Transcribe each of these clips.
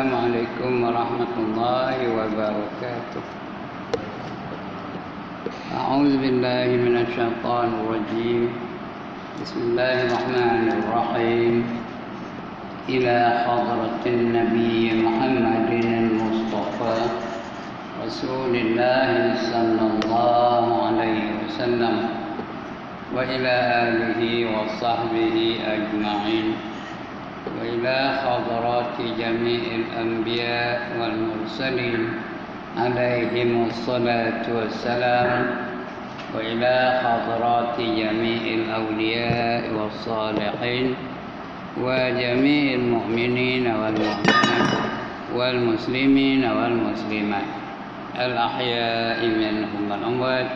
Assalamualaikum warahmatullahi wabarakatuh. A'udzu billahi minasy syaithanir rajim. Bismillahirrahmanirrahim. Ila hadratin Nabi Muhammadin al-Mustafa Rasulillah sallallahu alaihi wasallam wa ila alihi wa sahbihi ajma'in. وإلى حضرات جميع الأنبياء والمرسلين عليهم الصلاة والسلام وإلى حضرات جميع الأولياء والصالحين وجميع المؤمنين والمؤمنات والمسلمين والمسلمات الأحياء منهم والأموات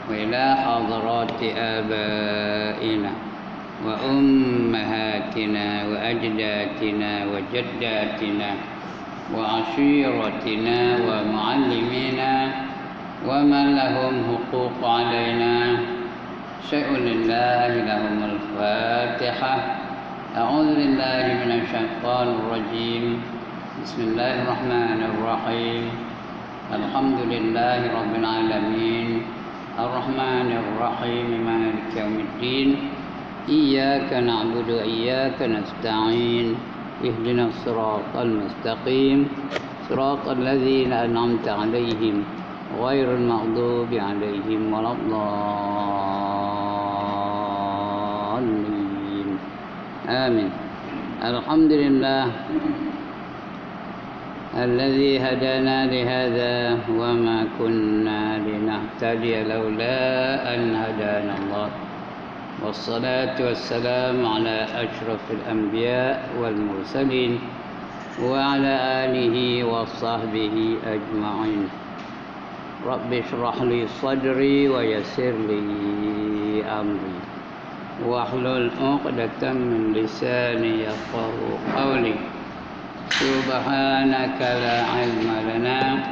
وإلى حضرات آبائنا وأمهاتنا وأجدادنا وجداتنا وعشيرتنا ومعلمينا ومن لهم حقوق علينا شيء لله لهم الفاتحة. أعوذ بالله من الشيطان الرجيم. بسم الله الرحمن الرحيم. الحمد لله رب العالمين الرحمن الرحيم مالك يوم الدين. إياك نعبد وإياك نستعين اهدنا الصراط المستقيم صراط الذين أنعمت عليهم غير المغضوب عليهم ولا الضالين آمين. الحمد لله الذي هدانا لهذا وما كنا لنهتدي لولا أن هدانا الله والصلاة والسلام على أشرف الأنبياء والمرسلين وعلى آله وصحبه أجمعين. رب اشرح لي صدري ويسر لي أمري واحلل عقدة من لساني يفقهوا قولي. سبحانك لا علم لنا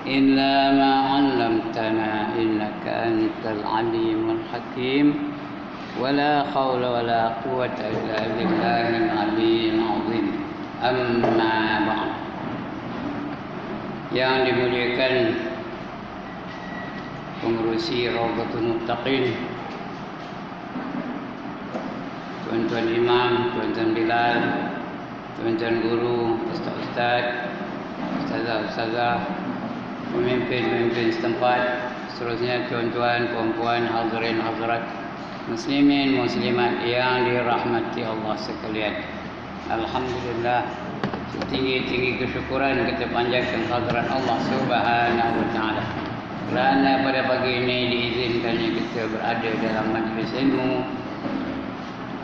إلا ما علمتنا إنك أنت العليم الحكيم ولا حول ولا قوة إلا بالله العلي العظيم. أما بعد. Yang dimuliakan pengurusi Rawdatul Muttaqin, tuan-tuan imam, tuan-tuan bilal, tuan-tuan guru, ustaz-ustaz, ustazah-ustazah, pemimpin-pemimpin setempat, seterusnya tuan-tuan, puan-puan, hadirin hadirat, muslimin muslimat yang dirahmati Allah sekalian. Alhamdulillah, setinggi-tinggi kesyukuran kita panjatkan hadirat Allah Subhanahu wa taala. Kerana pada pagi ini diizinkannya kita berada dalam majlis ilmu,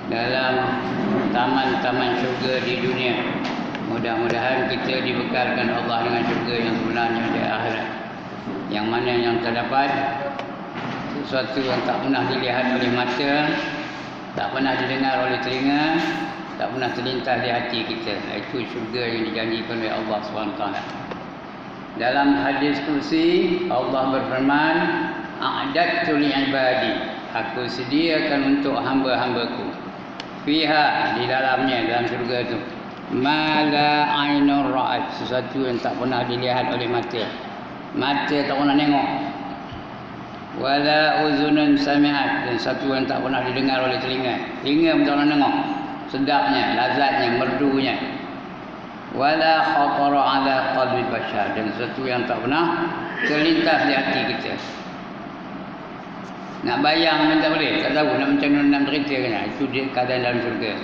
dalam taman-taman syurga di dunia. Mudah-mudahan kita dibekalkan Allah dengan syurga yang sebenarnya di akhirat, yang mana yang terdapat sesuatu yang tak pernah dilihat oleh mata, tak pernah didengar oleh telinga, tak pernah terlintas di hati kita. Itu syurga yang dijanjikan oleh Allah SWT. Dalam hadis kursi Allah berfirman, a'dadtu li'ibadi, aku sediakan untuk hamba-hambaku, fiha, di dalamnya, dalam syurga itu, ma la ainur ra'at, sesuatu yang tak pernah dilihat oleh mata. Mata tak pernah tengok. Wala uzunun sami'at, dan sesuatu yang tak pernah didengar oleh telinga. Telinga pun tak pernah tengok. Sedapnya, lazatnya, merdunya. Wala khatara ala qalbi bashar, dan sesuatu yang tak pernah terlintas di hati kita. Nak bayang pun tak boleh, tak tahu nak macam mana nak cerita kan. Itu dia keadaan dalam syurga.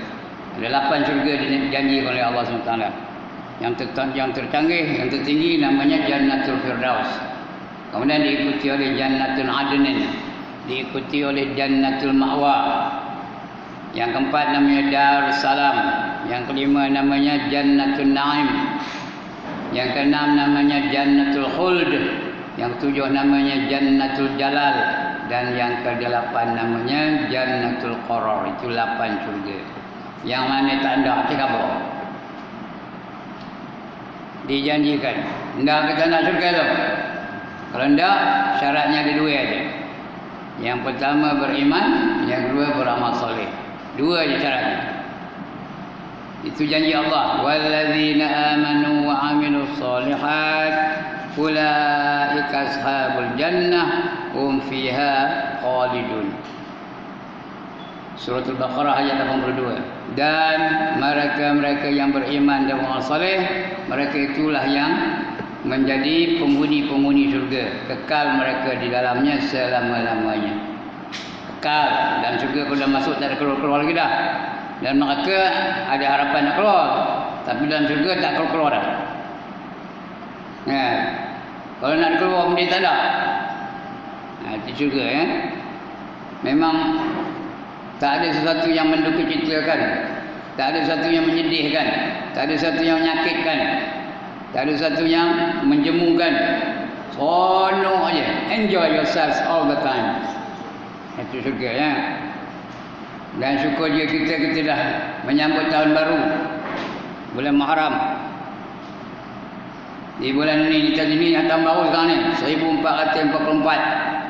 Ada 8 syurga dijanjikan oleh Allah SWT. Yang tercanggih, yang tertinggi namanya Jannatul Firdaus. Kemudian diikuti oleh Jannatul Adnin, diikuti oleh Jannatul Ma'wa. Yang keempat namanya Darussalam. Yang kelima namanya Jannatul Naim. Yang keenam namanya Jannatul Khuld. Yang ketujuh namanya Jannatul Jalal. Dan yang kedelapan namanya Jannatul Qarar. Itu 8 syurga. Yang mana tak ada cakap apa? Dijanjikan. Hendak kita nak syurga tu? Kalau hendak, syaratnya ada 2 aja. Yang pertama beriman, yang kedua beramal soleh. 2 je syaratnya. Itu janji Allah. Walladzina amanu wa amilus solihat ulaika ashabul jannah hum fiha khalidun. Surah Al-Baqarah ayat 82. Dan mereka-mereka yang beriman dan beramal saleh, mereka itulah yang menjadi penghuni-penghuni syurga. Kekal mereka di dalamnya selama-lamanya. Kekal. Dan syurga kalau dah masuk tak ada keluar-keluar lagi dah. Dan mereka ada harapan nak keluar. Tapi dalam syurga tak keluar-keluar dah. Ya. Kalau nak keluar pun dia tak ada. Itu syurga ya. Memang tak ada sesuatu yang menduka citakan, tak ada sesuatu yang menyedihkan, tak ada sesuatu yang menyakitkan, tak ada sesuatu yang menjemukan. Seronok aja. Enjoy yourself all the time. Itu syurga ya. Dan syukur dia kita dah menyambut tahun baru, bulan Muharram. Di bulan ini tahun tahun baru sekarang ni 1444.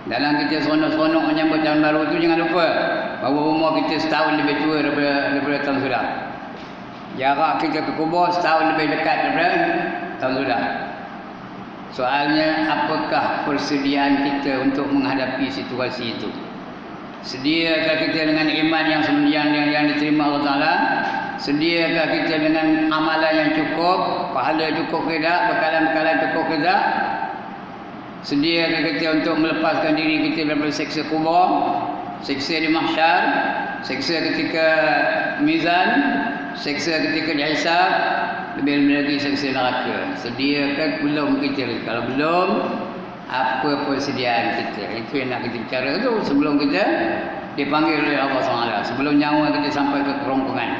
Dalam kita seronok-seronok menyambut tahun baru tu, jangan lupa bahawa umur kita setahun lebih tua daripada tahun sudah. Jarak kita ke kubur setahun lebih dekat daripada tahun sudah. Soalnya, apakah persediaan kita untuk menghadapi situasi itu? Sediakah kita dengan iman yang diterima Allah Ta'ala? Sediakah kita dengan amalan yang cukup? Pahala cukup ke tak? Bekalan-bekalan cukup ke tak? Sediakah kita untuk melepaskan diri kita daripada seksa kubur, seksa di mahsyar, seksa ketika mizan, seksa ketika dihisab, lebih-lebih lagi seksa neraka? Sediakah belum kita? Kalau belum, apa persediaan kita? Itu yang nak kita bicara tu sebelum kita dipanggil oleh Allah SWT, sebelum nyawa kita sampai ke kerongkongan.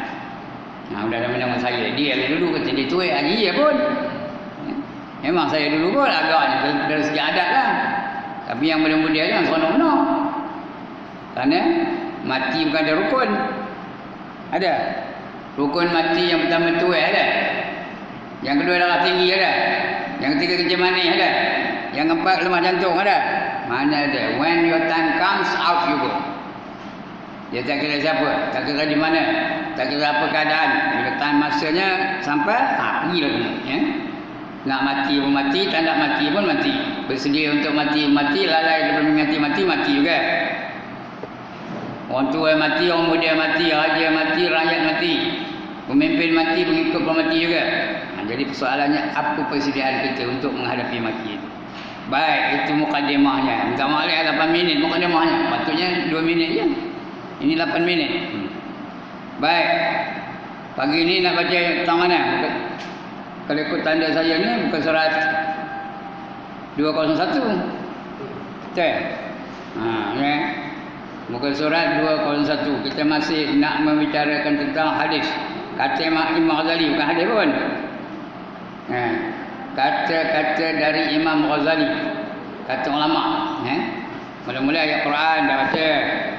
Dah nama-nama saya. Dia dulu kata dia tuai haji ya pun. Memang saya dulu pun agaknya dari segi adat lah. Tapi yang muda-muda ni yang seronok-seronok. Kerana mati bukan ada rukun. Ada. Rukun mati yang pertama tuai ada. Yang kedua darah tinggi ada. Yang ketiga kencing manis ada. Yang keempat lemah jantung ada. Mana ada. When your time comes, out you go. Dia tak kira siapa, tak kira di mana, tak kira apa keadaan. Bila time masanya sampai, pergilah kena. Ya? Nak mati pun mati, tak nak mati pun mati. Bersedia untuk mati, lalai daripada mati juga. Orang tua mati, orang muda mati, raja mati, rakyat mati. Pemimpin mati, pengikut pun mati juga. Jadi persoalannya, apa persediaan kita untuk menghadapi mati itu? Baik, itu mukadimahnya. Minta maaf 8 minit mukadimahnya. Patutnya 2 minit je. Ini 8 minit. Baik. Pagi ni nak baca tentang mana? Kalau ikut tanda saya ni bukan surat 201. Betul? Ya. Bukan surat 201. Kita masih nak membicarakan tentang hadis. Kata Imam Ghazali, bukan hadis pun. Kata-kata dari Imam Ghazali. Kata ulama. Mula-mula ayat Quran dah baca.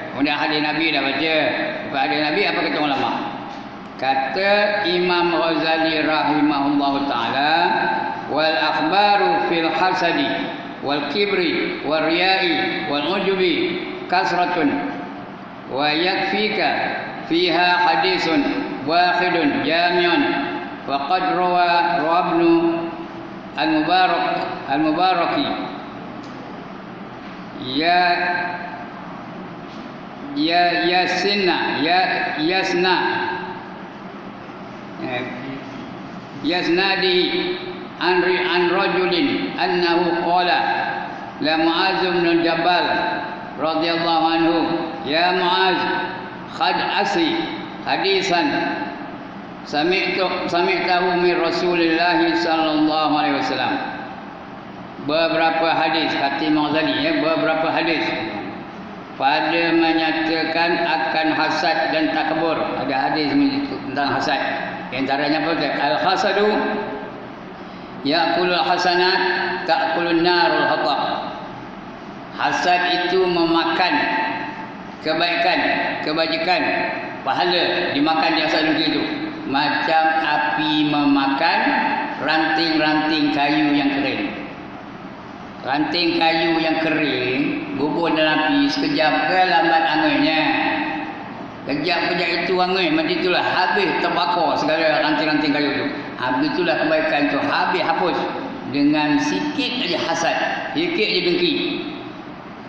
Kemudian hadis Nabi dah baca. Lepas hadis Nabi, apa kata ulama? Kata Imam Ghazali rahimahullah ta'ala, wal akhbaru fil hasadi wal kibri wal riya'i wal ujubi kasratun wa yakfika fiha hadisun wahidun jami'un wa qad rawa ibnu al-mubaraki yasnadi an rajulin annahu qala la Mu'adz bin Jabal radhiyallahu anhu, ya Mu'adz khad asi hadisan sami'tahu min Rasulillah sallallahu alaihi wasallam. Beberapa hadis kata Imam Ghazali, beberapa hadis pada menyatakan akan hasad dan takabur. Ada hadis tentang hasad. Di antaranya apa? Al-hasadu ya'kulul hasanat ta'kulun narul hatab. Hasad itu memakan kebaikan, kebajikan, pahala dimakan di asal dunia itu. Macam api memakan ranting-ranting kayu yang kering. Ranting kayu yang kering bubur dalam api sekejap ke lambat anginnya. Kejap-kejap itu angin, macam itulah habis terbakar segala ranting-ranting kayu tu. Habis itulah kebaikan tu habis hapus dengan sikit aja hasad, sikit aja dengki.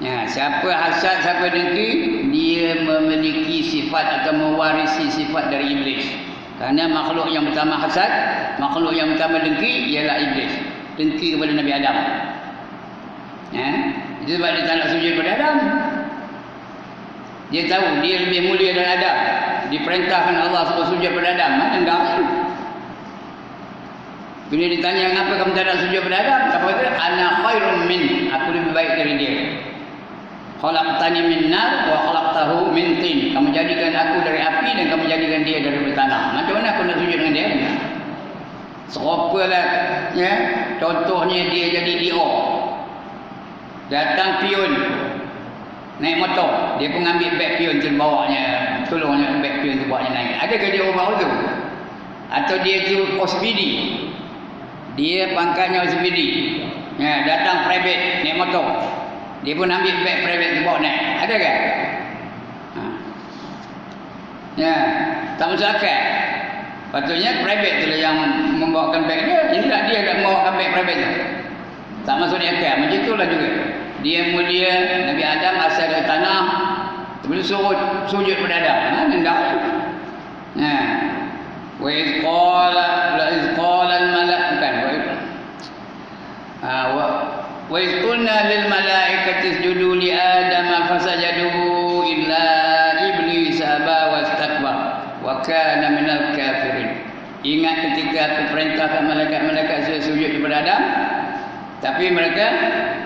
Ya, siapa hasad, siapa dengki, dia memiliki sifat atau mewarisi sifat dari iblis. Kerana makhluk yang pertama hasad, makhluk yang pertama dengki ialah iblis. Dengki kepada Nabi Adam. Ya, itu sebab dia tak nak sujud kepada Adam. Dia tahu dia lebih mulia dari Adam. Diperintahkan Allah supaya sujud pada Adam. Mana enggak? Bila ditanya kenapa kamu tak nak sujud pada Adam? Apa kata? Ana khairun min. Aku lebih baik dari dia. Khalaqtani min nar wa khalaqtahu min tin. Kamu jadikan aku dari api dan kamu jadikan dia dari tanah. Macam mana aku nak sujud dengan dia? Serupalah, ya. Contohnya dia jadi DO. Datang pion naik motor, dia pun ambil beg pion tu bawanya, tolongnya beg pion tu bawanya naik. Adakah dia orang tu? Atau dia tu OCPD? Dia pangkatnya OCPD. Ya, datang private naik motor. Dia pun ambil beg private tu bawa naik. Adakah? Ha. Ya, tak masuk akal. Patutnya private tu lah yang membawakan beg dia. Inilah dia yang membawakan beg private tu. Tak masuk di akal. Macam itulah juga. Dia mulia, Nabi Adam asal dari tanah, kemudian suruh sujud pada Adam. Mana enggak? Nah, wa iz qala al-malaikat wa iz qulna lil malaikati isjudu li Adam fasajadu illa iblis aba wastakbar wa kana minal kafirin. Ingat ketika aku perintahkan malaikat-malaikat sujud kepada Adam, tapi mereka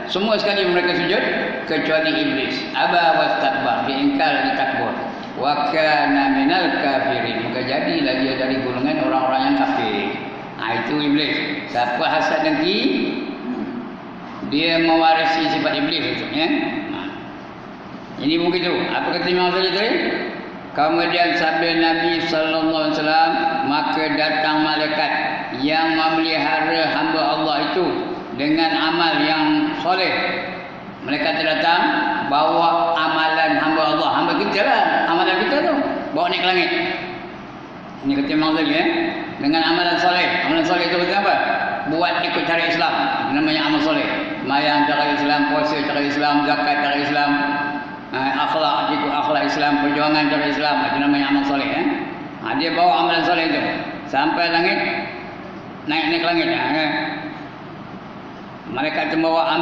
semua sekali mereka sujud kecuali iblis. Aba wastakbar, dia ingkar, dia takbur. Wa kana minal kafirin. Maka jadilah dia dari golongan orang-orang yang kafir. Itu iblis. Siapa hasad dengki, dia mewarisi sifat iblis itu, ya. Ini begitu. Apa kata Imam Ghazali tadi? Kemudian sabda Nabi sallallahu alaihi wasallam, maka datang malaikat yang memelihara hamba Allah itu dengan amal yang soleh. Mereka datang bawa amalan hamba Allah, hamba kita lah, amalan kita tu bawa naik ke langit. Ini kata Imam Ghazali, ya. Dengan amalan soleh. Amalan soleh itu kata apa? Buat ikut cara Islam, namanya amal soleh. Mayang cara Islam, puasa cara Islam, zakat cara Islam, akhlak ikut akhlak Islam, perjuangan cara Islam, itu namanya amal soleh, ya. Dia bawa amalan soleh itu sampai langit, naik ke langit, ya. Mereka membawa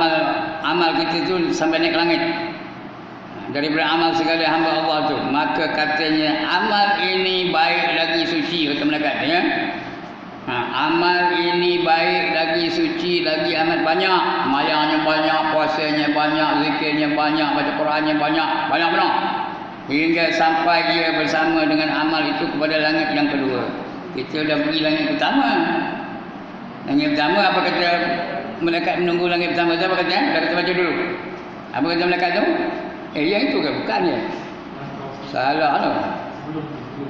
amal kita itu sampai naik ke langit. Daripada amal segala hamba Allah tu, maka katanya amal ini baik lagi suci, kata mereka, ya. Amal ini baik lagi suci lagi amat banyak, mayangnya banyak, puasanya banyak, zikirnya banyak, baca Qurannya banyak benar. Hingga sampai dia bersama dengan amal itu kepada langit yang kedua. Kita dah pergi langit pertama. Langit pertama apa kata malaikat menunggu langit pertama tu, apa kata? Dah kita baca dulu. Apa kata malaikat tu? Yang itu ke? Bukan ya? Salah tu.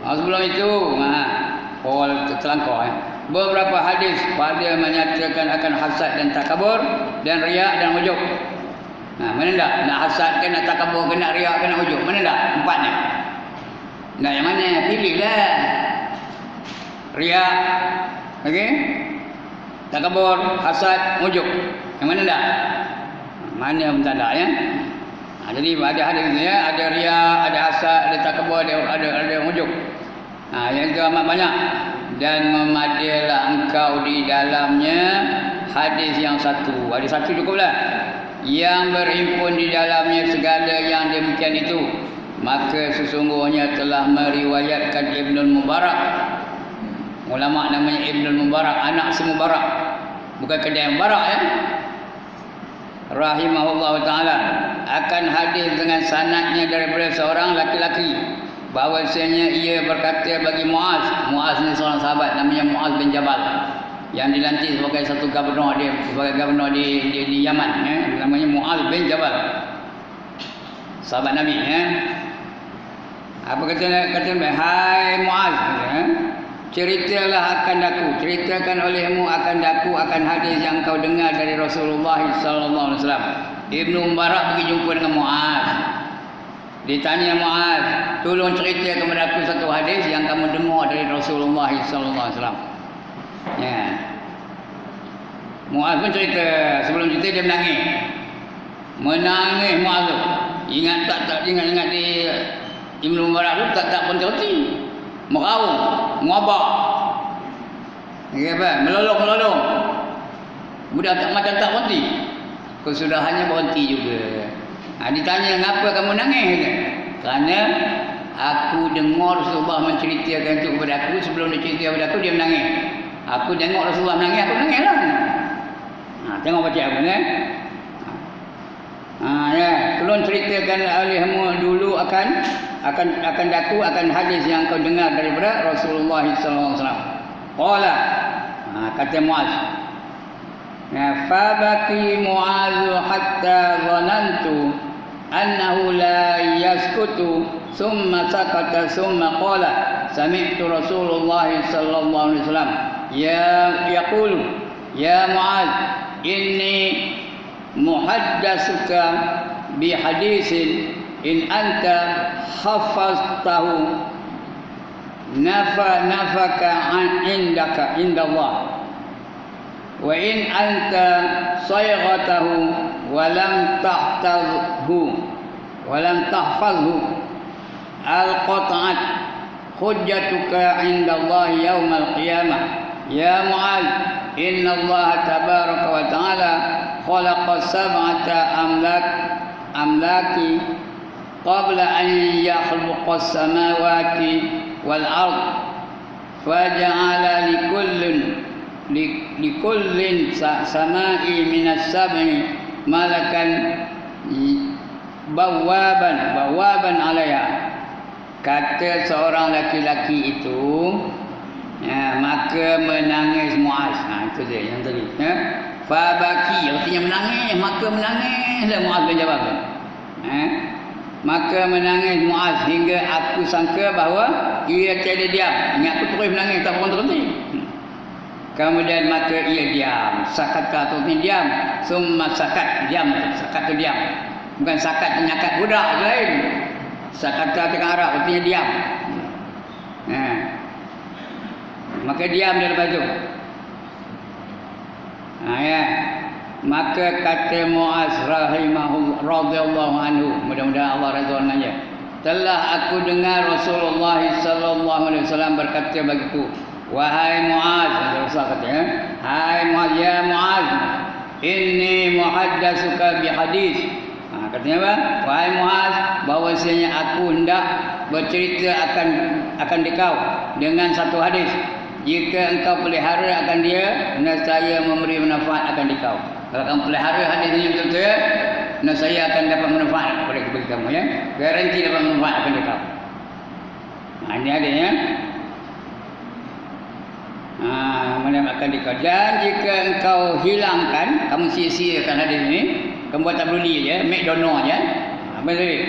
Sebelum itu, terlangkau. Beberapa hadis pada menyatakan akan hasad dan takabur dan riak dan ujub. Mana tak? Nak hasad ke, nak takabur ke, nak riak ke, nak ujub? Mana tak? Empatnya. Nak yang mana? Pilihlah. Riak, okey? Takabur, hasad, ujub. Yang mana tak? Mana pun tak ada, ya? Jadi ada hadis ni, ya, ada riak, ada hasad, ada takabur, ada ujub. Yang itu amat banyak. Dan memadilah engkau di dalamnya hadis yang satu. Hadis satu cukuplah. Yang berhimpun di dalamnya segala yang demikian itu, maka sesungguhnya telah meriwayatkan Ibnul Mubarak. Ulama namanya Ibnul Mubarak, anak si Mubarak. Bukan kedai Mubarak, ya. Rahimahullah ta'ala. Akan hadis dengan sanadnya daripada seorang laki-laki, bahawasanya ia berkata bagi Muaz. Muaz ni seorang sahabat namanya Muaz bin Jabal, yang dilantik sebagai satu gubernur, dia sebagai gubernur di Yaman, ya. Namanya Muaz bin Jabal, sahabat Nabi, ya. Apa kata hai Muaz, ya? Ceritalah akan aku, ceritakan olehmu akan aku akan hadis yang kau dengar dari Rasulullah sallallahu alaihi wasallam. Ibnu Mubarak pergi jumpa dengan Muaz. Ditanya Muaz, tolong cerita kepada aku satu hadis yang kamu dengar dari Rasulullah sallallahu alaihi wasallam. Ya. Muaz pun cerita, sebelum cerita dia menangis. Menangis Muaz tu. Ingat ingat di Ibnu Mubarak tu tak pun terhenti. Meraung, ngabak. Ya apa? Melolong. Budak tak macam tak berhenti. Kesudahannya berhenti juga. Ditanya kenapa kamu nangis? Kerana aku dengar Rasulullah menceritakan itu kepada aku. Sebelum dia cerita kepada aku, dia menangis. Aku tengok Rasulullah menangis, aku menangis lah. Tengok baca apa kan? Ya, tolong ceritakan olehmu dulu akan daku akan hadis yang kau dengar daripada Rasulullah sallallahu alaihi wasallam. Qala, kata Muaz, ya, fabaki Muaz hatta dhanantu annahu la yaskutu thumma sakata thumma qala sami'tu Rasulullah sallallahu alaihi wasallam yaqulu ya Muaz inni muhaddasuka bi haditsin in anta hafaztahu nafaka indaka indallah wa in anta saygatahu wa lam tahfazhu al-qat'at hujjatuka indallah yaumal qiyamah ya Mu'adh inna Allah tabaraka wa ta'ala khalaqa sab'ata amlaki qabla an yakhluqa as-samawati wal ard faja'ala likullin sama'i minas sab'i malakan bawaban alaiha. Kata seorang laki-laki itu, ya, maka menangis Muaz. Itu dia yang tadi, ya. Fabaki artinya menangis, maka menangislah Muaz bin Jabal. Maka menangis Muaz hingga aku sangka bahawa ia tiada diam. Ingat aku terus menangis tak pernah terhenti. Kemudian maka ia diam. Sakata atau diam. Summa sakat, diam. Sakat tu diam. Bukan sakat menyakat budak je lain. Sakata dengan Arab artinya diam. Maka diam dia lepas tu. Ya. Maka kata Muaz rahimahullah radhiyallahu anhu, mudah-mudahan Allah redha dengannya, telah aku dengar Rasulullah sallallahu alaihi wasallam berkata bagiku, wahai Muaz, Rasulullah kata, hai Muaz, ya Muaz, inni muhaddasuka bi hadis. Katanya apa? Wahai Muaz, bahwasanya aku hendak bercerita akan dikau dengan satu hadis. Jika engkau pelihara akan dia, nescaya memberi manfaat akan dikau. Kalau kamu pelihara hadis ini betul-betul, nescaya akan dapat manfaat bagi kamu, ya. Garanti dapat manfaat akan dikau. Ini adanya. Akan dikau. Dan jika engkau hilangkan, kamu sia-siakan hadis ini, kamu buat tabluli je, make donor je. Apa tadi?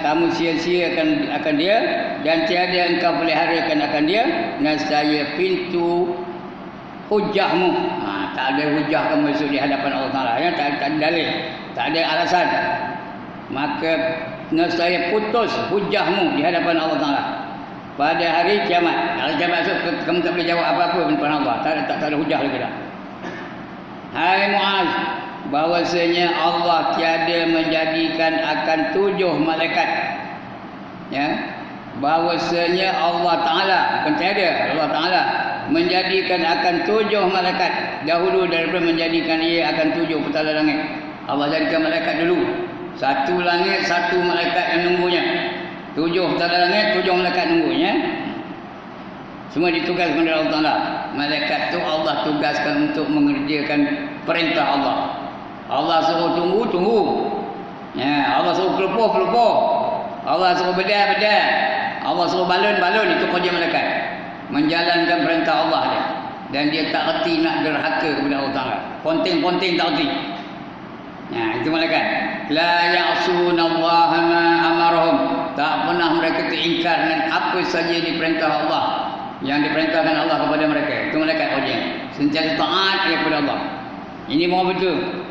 Kamu sia-siakan akan dia dan tiada engkau peliharakan akan dia, nescaya pintu hujahmu, tak ada hujah kamu masuk di hadapan Allah Taala, ya, tak ada dalil, tak ada alasan, maka nescaya putus hujahmu di hadapan Allah Taala pada hari kiamat. Hari kiamat esok kamu tak boleh jawab apa-apa depan Allah, tak ada hujah lagi dah. Hai Muaz, bahwasanya Allah tiada menjadikan akan 7 malaikat, ya, bahwasanya Allah Taala bukan tiada, Allah Taala menjadikan akan 7 malaikat dahulu daripada menjadikan ia akan 7 petala langit. Allah jadikan malaikat dulu, 1 langit 1 malaikat yang nunggunya, 7 petala langit 7 malaikat nunggunya. Semua ditugaskan oleh Allah Taala. Malaikat tu Allah tugaskan untuk mengerjakan perintah Allah. Allah suruh tunggu. Ya, Allah suruh kelupuh. Allah suruh bedar. Allah suruh balun. Itu kerja malaikat. Menjalankan perintah Allah dia. Dan dia tak reti nak derhaka kepada Allah Taala. Ponting tak reti. Ya, itu malaikat. La ya'sunallaha ma amarahum. Tak pernah mereka teringkar dengan apa saja diperintah Allah, yang diperintahkan Allah kepada mereka. Itu malaikat kerja. Sentiasa taat kepada Allah. Ini mau betul.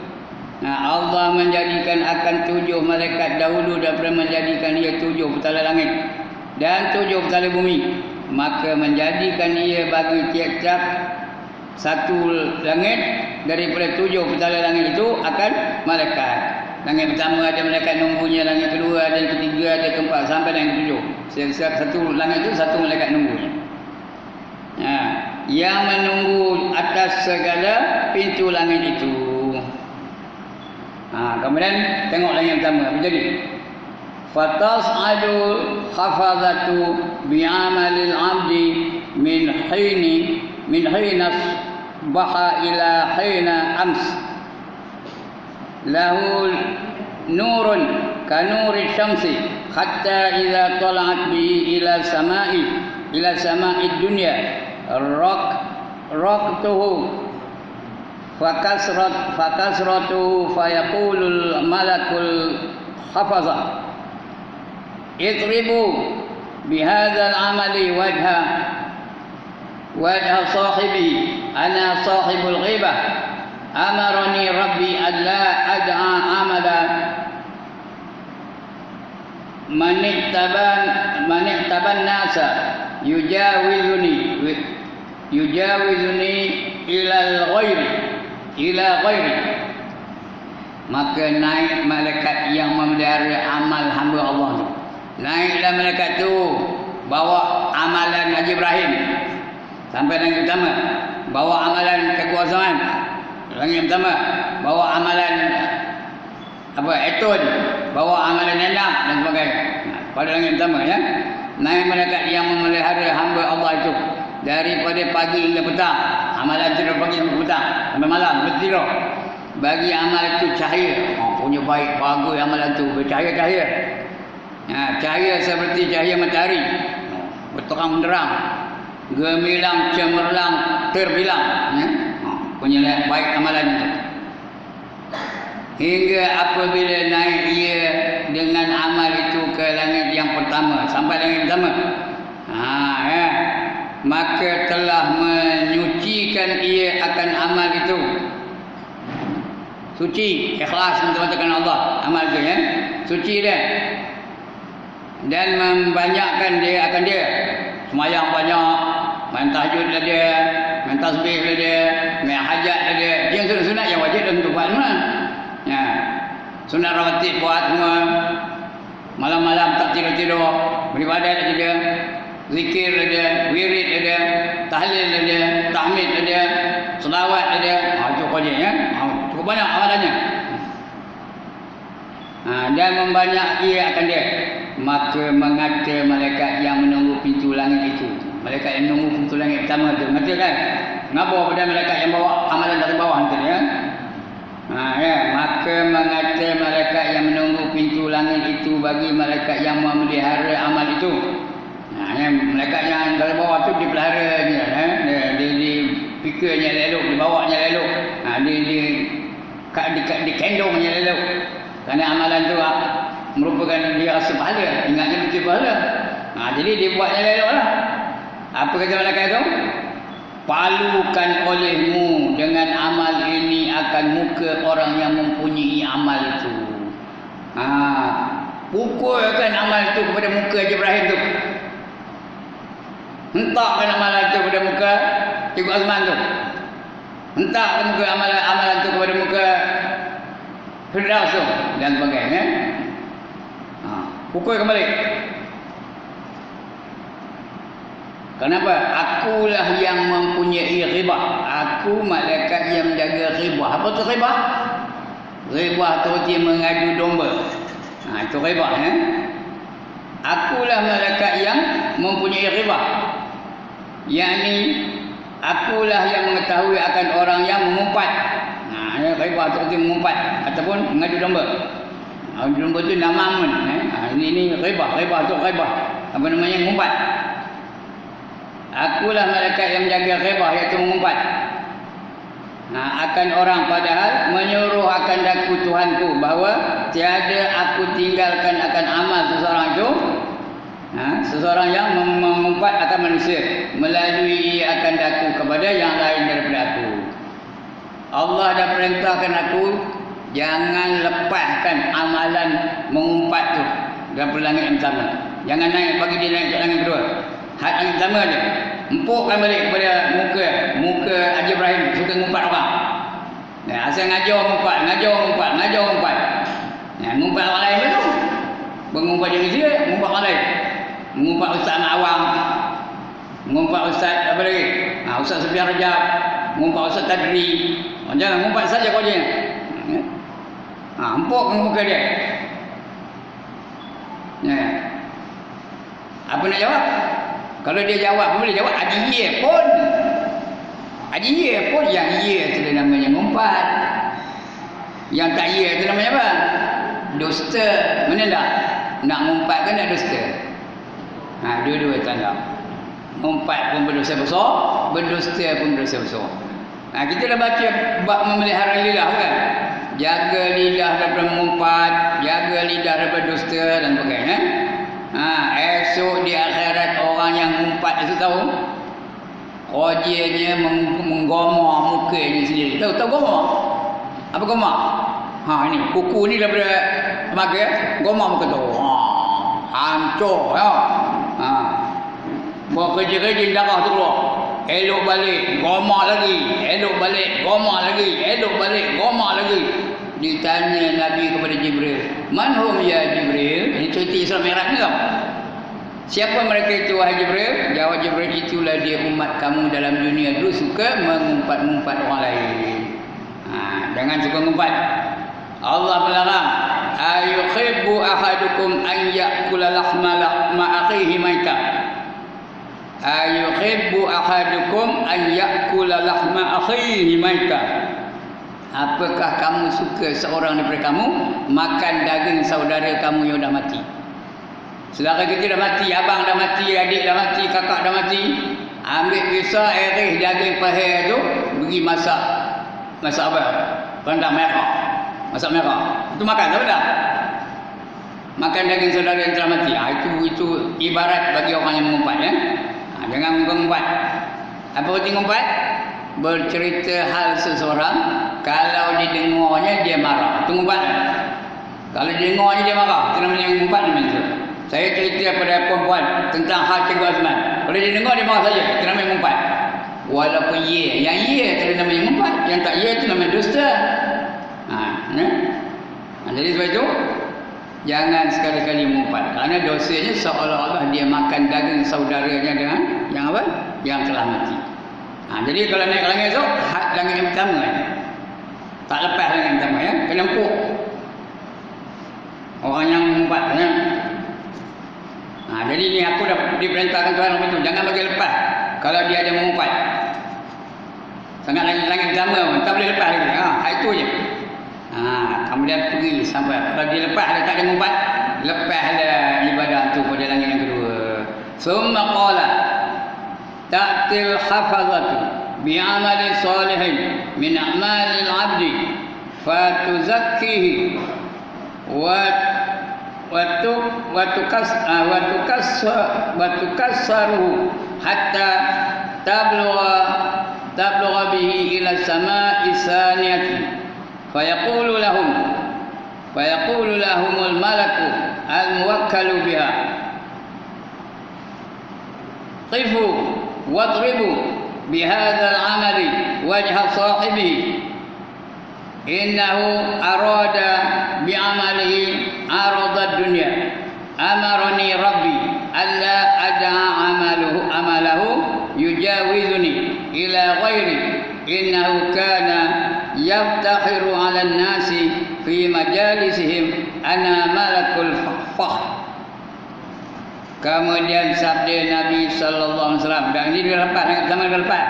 Allah menjadikan akan 7 malaikat dahulu daripada menjadikan ia 7 petala langit dan 7 petala bumi. Maka menjadikan ia bagi tiap-tiap satu langit daripada 7 petala langit itu akan malaikat. Langit pertama ada malaikat nunggunya, langit kedua ada, yang ketiga ada, keempat sampai langit 7. Setiap satu langit itu satu malaikat nunggunya. Yang menunggu atas segala pintu langit itu. Kemudian tengok langit pertama apa jadi? Fatas'adu khafadatu bi'amalil 'abdi min hina baha ila hina ams. Lahu nurun kanuri syamsi hatta idza tala'at bihi ila sama'i dunya raqtuhu fakasratuhu fayaqulul malakul hafaza idribu bihadzal amali wajha sahibi ana sahibul ghibah amarani rabbi alla ad'a amala manihtaban nasa yujawizuni ila ghairi. Maka naik malaikat yang memelihara amal hamba Allah tu. Naiklah malaikat tu bawa amalan Haji Ibrahim sampai langit pertama, bawa amalan kekuasaan langit pertama, bawa amalan Etun, bawa amalan Endam dan sebagainya. Pada langit pertama ya. Naik malaikat yang memelihara hamba Allah itu daripada pagi hingga petang. Amalan itu dari pagi hingga petang sampai malam bertidur. Bagi amal itu cahaya. Punya baik bagus amalan itu bercahaya-cahaya. Cahaya seperti cahaya matahari. Berterang benderang, gemilang, cemerlang, terbilang. Punya baik amalan itu. Hingga apabila naik ia dengan amal itu ke langit yang pertama sampai langit pertama, maka telah menyucikan ia akan amal itu. Suci, ikhlas mengatakan Allah amal itu ya. Suci dia. Dan membanyakkan dia akan dia. Semayang banyak, main tahajud lah dia, main tasbih lah dia, main hajat lah dia. Yang sunat-sunat yang wajib dan untuk buat semua. Sunat rawatib buat semua. Malam-malam tak tidur-tidur, beribadat lah dia, zikir lah dia, wirid lah dia, tahlil lah dia, tahmid lah dia, selawat lah dia. Cukup banyak ya. Cukup banyak amalannya. Dan membanyak ia akan dia. Maka mengata malaikat yang menunggu pintu langit itu. Malaikat yang menunggu pintu langit pertama itu. Mengata kan? Kenapa pada malaikat yang bawa amalan dari bawah nanti ya? Maka mengata malaikat yang menunggu pintu langit itu bagi malaikat yang memelihara amal itu. Malaikat yang dari bawah tu dipelihara dipikulnya elok, dibawanya elok, dikendongnya elok. Kerana amalan tu merupakan dia rasa pahala, ingatnya betul pahala. Jadi dia buatnya elok lah. Apa kata malaikat tu? Palukan olehmu dengan amal ini akan muka orang yang mempunyai amal itu. Pukulkan amal itu kepada muka Haji Ibrahim tu. Hentakkan amalan itu kepada muka Cikgu Azman tu. Hentakkan muka amalan itu kepada muka Firdaus tu dan sebagainya. Pukul kembali. Kenapa? Akulah yang mempunyai ghibah. Aku malaikat yang menjaga ghibah. Apa tu ghibah? Ghibah tu dia mengadu domba. Itu ghibah ya. Akulah malaikat yang mempunyai ghibah. Yakni akulah yang mengetahui akan orang yang mengumpat. Ghibah tu dia mengumpat ataupun mengadu domba. Domba tu namamun. Ini ghibah. Ghibah tu ghibah. Apa namanya? Mengumpat. Akulah malaikat yang menjaga ghibah, iaitu mengumpat. Akan orang, padahal menyuruh akan daku Tuhanku bahawa tiada aku tinggalkan akan amal seseorang itu, seseorang yang mengumpat akan manusia, melalui ia akan daku kepada yang lain daripada aku. Allah dah perintahkan aku Jangan lepaskan amalan mengumpat tu dalam langit yang pertama. Jangan naik bagi dia naik ke langit kedua. Had langit pertama je. Empukkan balik kepada muka Haji Ibrahim suka ngumpat orang. Asal ngajar ngumpat. Ngumpat orang lain betul. Mengumpat diri dia, ngumpat orang lain. Mengumpat Ustaz Ahmad Awang. Mengumpat Ustaz apa lagi? Ustaz Sufian Rajab. Mengumpat Ustaz Tadri. Jangan ngumpat saja kau je. Empuk muka dia. Apa nak jawab? Kalau dia jawab, boleh jawab Haji Ye pun. Haji Ye pun yang Ye itu namanya ngumpat. Yang tak Ye itu namanya apa? Dusta. Mana tak? Nak ngumpat kan nak dusta. Dua-dua tanda. Ngumpat pun berdosa besar, berdusta pun berdosa besar. Kita dah baca bab memelihara lidah kan? Jaga lidah daripada mengumpat, jaga lidah daripada dusta dan sebagainya. Esok di akhirat orang yang mengumpat itu tahu rojanya menggomar mukanya sendiri. Tahu gomar? Apa gomar? Ini kuku ni daripada temaga, gomar muka tu. Hancur ya. Buat kerja-kerja darah tu keluar. Elok balik, gomar lagi. Elok balik, gomar lagi. Elok balik, gomar lagi. Ditanya Nabi kepada Jibril, "Man hum ya Jibril?" Ini cuti Isra Mi'raj ni tau. Siapa mereka itu wahai Jibril? Jawab Jibril, itulah dia umat kamu dalam dunia dulu suka mengumpat-ngumpat orang lain. Jangan suka ngumpat. Allah melarang, "Ayuhibbu ahadukum an ya'kula lahma akhihi maita." Ayuhibbu ahadukum an ya'kula lahma akhihi maita. Apakah kamu suka seorang daripada kamu makan daging saudara kamu yang dah mati? Saudara kita dah mati, abang dah mati, adik dah mati, kakak dah mati. Ambil pisau, ereh daging paha tu, pergi masak apa? Rendang merah. Masak merah. Itu makan tak betul? Makan daging saudara yang telah mati. Itu ibarat bagi orang yang mengumpat ya. Jangan mengumpat. Apa arti ngumpat? Bercerita hal seseorang, kalau didengarnya dia marah. Itu ngumpat. Kalau didengarnya dia marah, itu namanya ngumpat namanya. Saya cerita pada perempuan tentang hal Cikgu Azman. Kalau dia dengar dia marah saja, itu namanya ngumpat. Walaupun yang itu namanya ngumpat, yang tak itu namanya dusta. Jadi sebab itu jangan sekali-kali mengumpat, kerana dosanya seolah-olah dia makan daging saudaranya dengan yang apa? Yang telah mati. Jadi kalau naik langit esok, langit yang pertama aja. Tak lepas langit yang pertama ya, kena empuk. Orang yang mengumpat ya. Jadi ni aku dah diperintahkan Tuhan begitu, jangan bagi lepas kalau dia ada mengumpat. Sangat langit pertama pun tak boleh lepas lagi. Itu je. Kemudian pergi sampai kalau dia lepas dia tak ada mengumpat, lepaslah ibadah tu pada langit yang kedua. Summa qala ta'til hafazatu bi'amali salihin min a'malil 'abdi fatuzakkihi wa tukassaruhu hatta tablugha bihi ila sama'i saniyati fayaqulu lahumul malaku al-muwakkalu biha qifu wadribu bihadzal amali wajha sahibihi innahu arada bi'amalihi arada dunya amarani rabbi alla ad'a amalahu yujawizuni ila ghairi innahu kana yaftakhiru 'ala an-nasi fi majalisihim ana malakul fakh. Kemudian sabda Nabi sallallahu alaihi wasallam, dan ini dilepas dengan zaman lepas,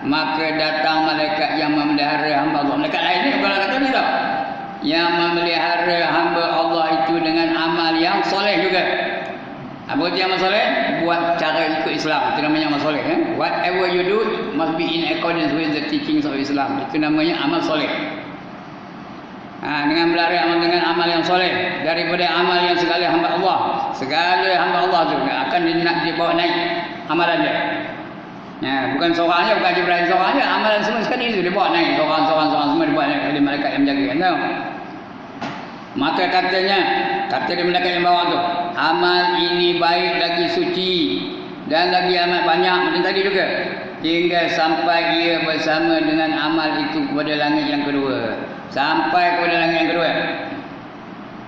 maka datang malaikat yang memelihara hamba Allah. Malaikat lain ni bukan kata ni tau. Yang memelihara hamba Allah itu dengan amal yang soleh juga. Apa itu amal soleh? Buat cara ikut Islam. Itu namanya amal soleh. Whatever you do must be in accordance with the teachings of Islam. Itu namanya amal soleh. Dengan berlari dengan amal yang soleh daripada amal yang segala hamba Allah. Segala hamba Allah juga akan dibawa naik amalan dia. Bukan seorang aja, bukan Jibril seorang aja, amalan semua sekali itu dibawa naik. Seorang semua dibawa naik oleh malaikat yang menjaga. Tahu? Maka katanya, kata dia malaikat yang bawa tu, amal ini baik lagi suci dan lagi amat banyak macam tadi juga, hingga sampai ia bersama dengan amal itu kepada langit yang kedua. Sampai kepada langit yang kedua.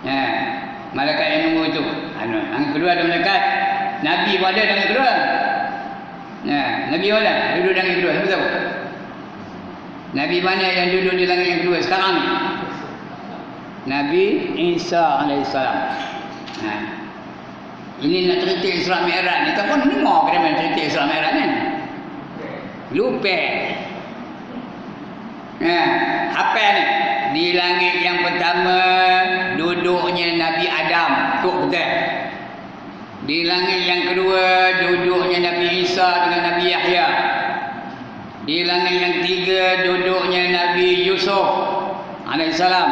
Ya, malaikat yang nunggu itu. Langit kedua ada malaikat. Nabi pun ada langit kedua. Ya, Nabi mana? Duduk di langit kedua. Siapa tahu? Nabi mana yang duduk di langit yang kedua sekarang? Nabi Isa alaihissalam. Nah, ini nak cerita Isra Mi'raj ni. Tak pun dengar ke dia cerita Isra Mi'raj ni? Lupa. Nah, apa ni? Di langit yang pertama duduknya Nabi Adam, tok kita. Di langit yang kedua duduknya Nabi Isa dengan Nabi Yahya. Di langit yang tiga duduknya Nabi Yusuf alaihissalam.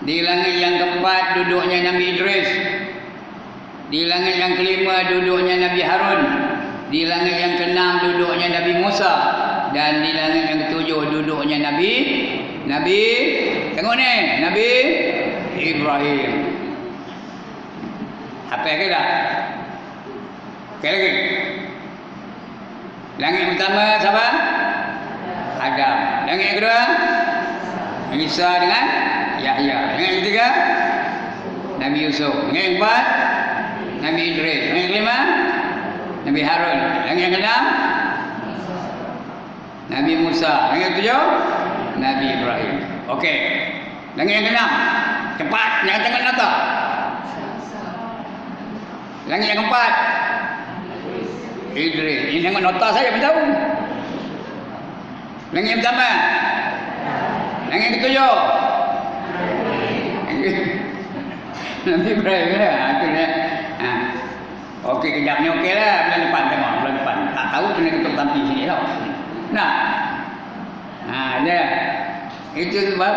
Di langit yang keempat duduknya Nabi Idris. Di langit yang kelima duduknya Nabi Harun. Di langit yang keenam duduknya Nabi Musa. Dan di langit yang ketujuh duduknya Nabi tengok ni, Nabi Ibrahim. Apa ke dah? Okey lagi. Langit pertama siapa? Adam. Langit yang kedua Isa dengan Yahya. Langit yang ketiga Nabi Yusuf. Langit yang keempat Nabi Idris. Langit yang kelima Nabi Harun. Langit yang keenam Nabi Musa. Langit yang ketujuh Nabi Ibrahim. Okey. Langit yang keenam. Cepat, jangan tengok nota. Langit yang keempat Idris. Ini tengok nota saya pun tahu. Langit yang pertama. Langit yang ketujuh Nabi Ibrahim lah. Akhirnya okey, kejap ni okey lah. Bulan depan tengok, bulan depan. Tak tahu kena ketuk tampi sini tau. Nah, dia. Itu sebab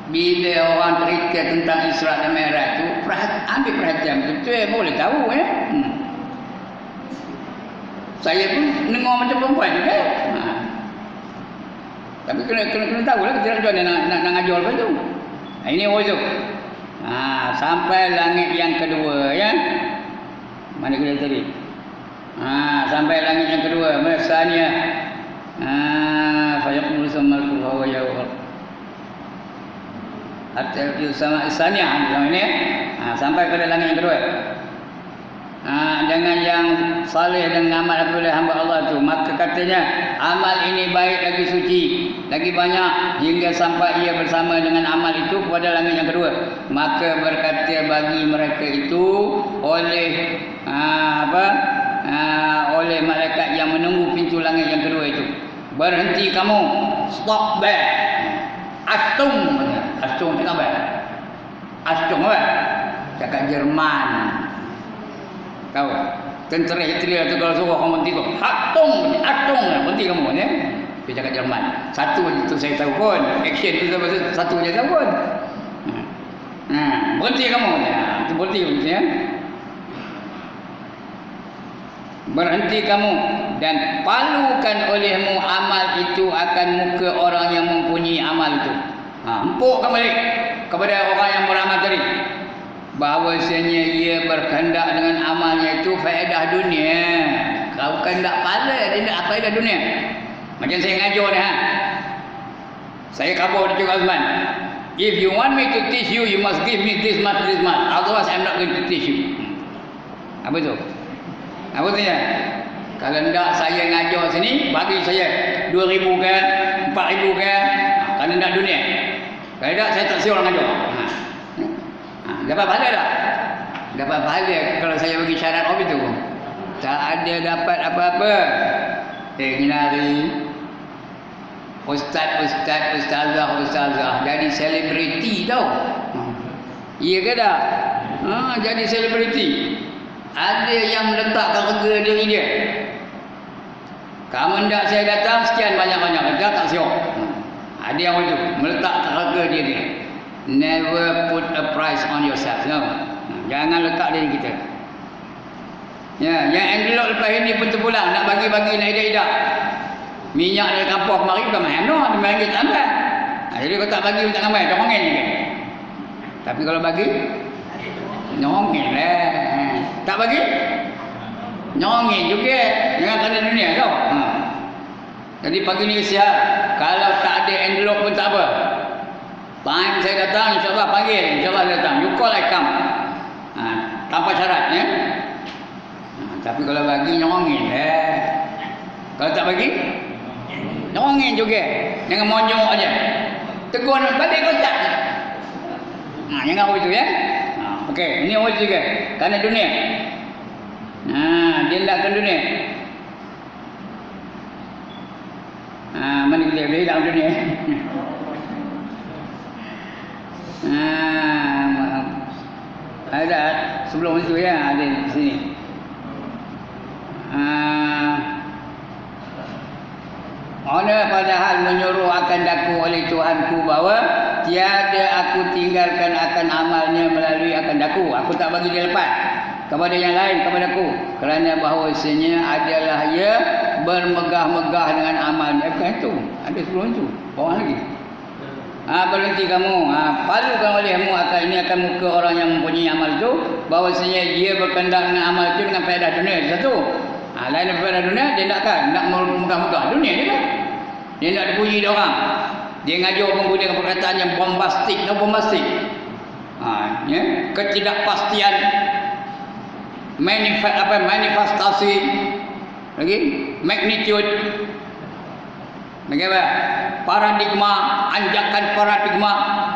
bila orang cerita tentang Isra dan Mi'raj tu, ambil perhatian betul, boleh tahu Saya pun dengar macam perempuan juga. Tapi kena tahu lah kita nak ngajar apa tu. Ini wujud. Sampai langit yang kedua ya. Mana kita tadi? Sampai langit yang kedua, masanya. Fayaqulu samalku wa yawal. Hatta sama isanya ini. Sampai pada langit yang kedua. Dengan yang saleh dan amal apabila hamba Allah itu, maka katanya amal ini baik lagi suci, lagi banyak hingga sampai ia bersama dengan amal itu pada langit yang kedua. Maka berkata bagi mereka itu oleh oleh malaikat yang menunggu pintu langit yang kedua itu, berhenti kamu, stop there. Astung cakap apa? Astung apa? Cakap Jerman. Tahu? Tentera Hitler tu kalau suruh kamu berhenti tu, Achtung, berhenti kamu ya. Dia cakap Jerman. Satu itu saya tahu pun. Action tu satu je tahu pun. Berhenti kamu. Itu berhenti ya. Berhenti kamu dan palukan olehmu amal itu akan muka orang yang mempunyai amal itu. Empukkan balik kepada orang yang beramal tadi, bahawasanya ia berkehendak dengan amalnya itu faedah dunia. Kalau kehendak pahala, dia nak faedah dunia. Macam saya ngajar ni Saya khabar dengan Cik Azman. If you want me to teach you, you must give me this much. Otherwise I'm not going to teach you. Apa tu? Apa tu ya? Kalau tidak saya ngajar sini, bagi saya 2,000 ke, 4,000 ke, kalau tidak dunia. Kalau tidak saya tak siap ngajar. Dapat pahala tak? Dapat pahala kalau saya bagi syarat apa itu? Tak ada dapat apa-apa. Nyari ustazah jadi selebriti tau. Iya ke tak? Jadi selebriti. Ada yang meletakkan harga diri dia. Kamu hendak saya datang sekian banyak-banyak, tak siap. Ada yang itu meletakkan harga diri dia. Never put a price on yourself. No. Jangan letak diri kita. Ya, yang envelope lepas ini pun terpulang nak bagi-bagi nak idak-idak. Minyak dari kampung kemari bukan main no, dia main kita ambil. Jadi kau tak bagi tak ambil, dah mangin je. Tapi kalau bagi nyongin lah. Tak bagi nyongin juga. Jangan kena dunia tau. Jadi pagi ni sihat. Kalau tak ada envelope pun tak apa. Time saya datang, insyaAllah panggil. InsyaAllah datang. You call, I come. Tanpa syarat ya. Tapi kalau bagi nyongin lah. Kalau tak bagi nyongin juga. Jangan monyok aja. Tegur balik kotak. Jangan begitu ya. Okey, ini awal juga. Kerana dunia. Dia nakkan dunia. Mana dia dalam dunia. Maaf. Ada sebelum itu ya, ada di sini. Ona padahal menyuruh akan daku oleh Tuhanku bahawa tiada aku tinggalkan akan amalnya melalui akan daku. Aku tak bagi dia lepas kepada yang lain kepada aku. Kerana bahawasanya adalah ia bermegah-megah dengan amalnya. Bukan itu. Ada sebelum itu. Bawah lagi. Berhenti kamu. Palukan olehmu akan ini akan muka orang yang mempunyai amal itu. Bahawasanya dia berkendak dengan amal itu dengan faedah dunia. Satu. Lain daripada dunia, dia nak megah-megah dunia dia kan. Dia nak dipuji dia orang. Dia ngajar menggunakan perkataan yang bombastik. Ya, ketidakpastian, manifestasi, lagi magnitude, bagaimana paradigma, anjakan paradigma.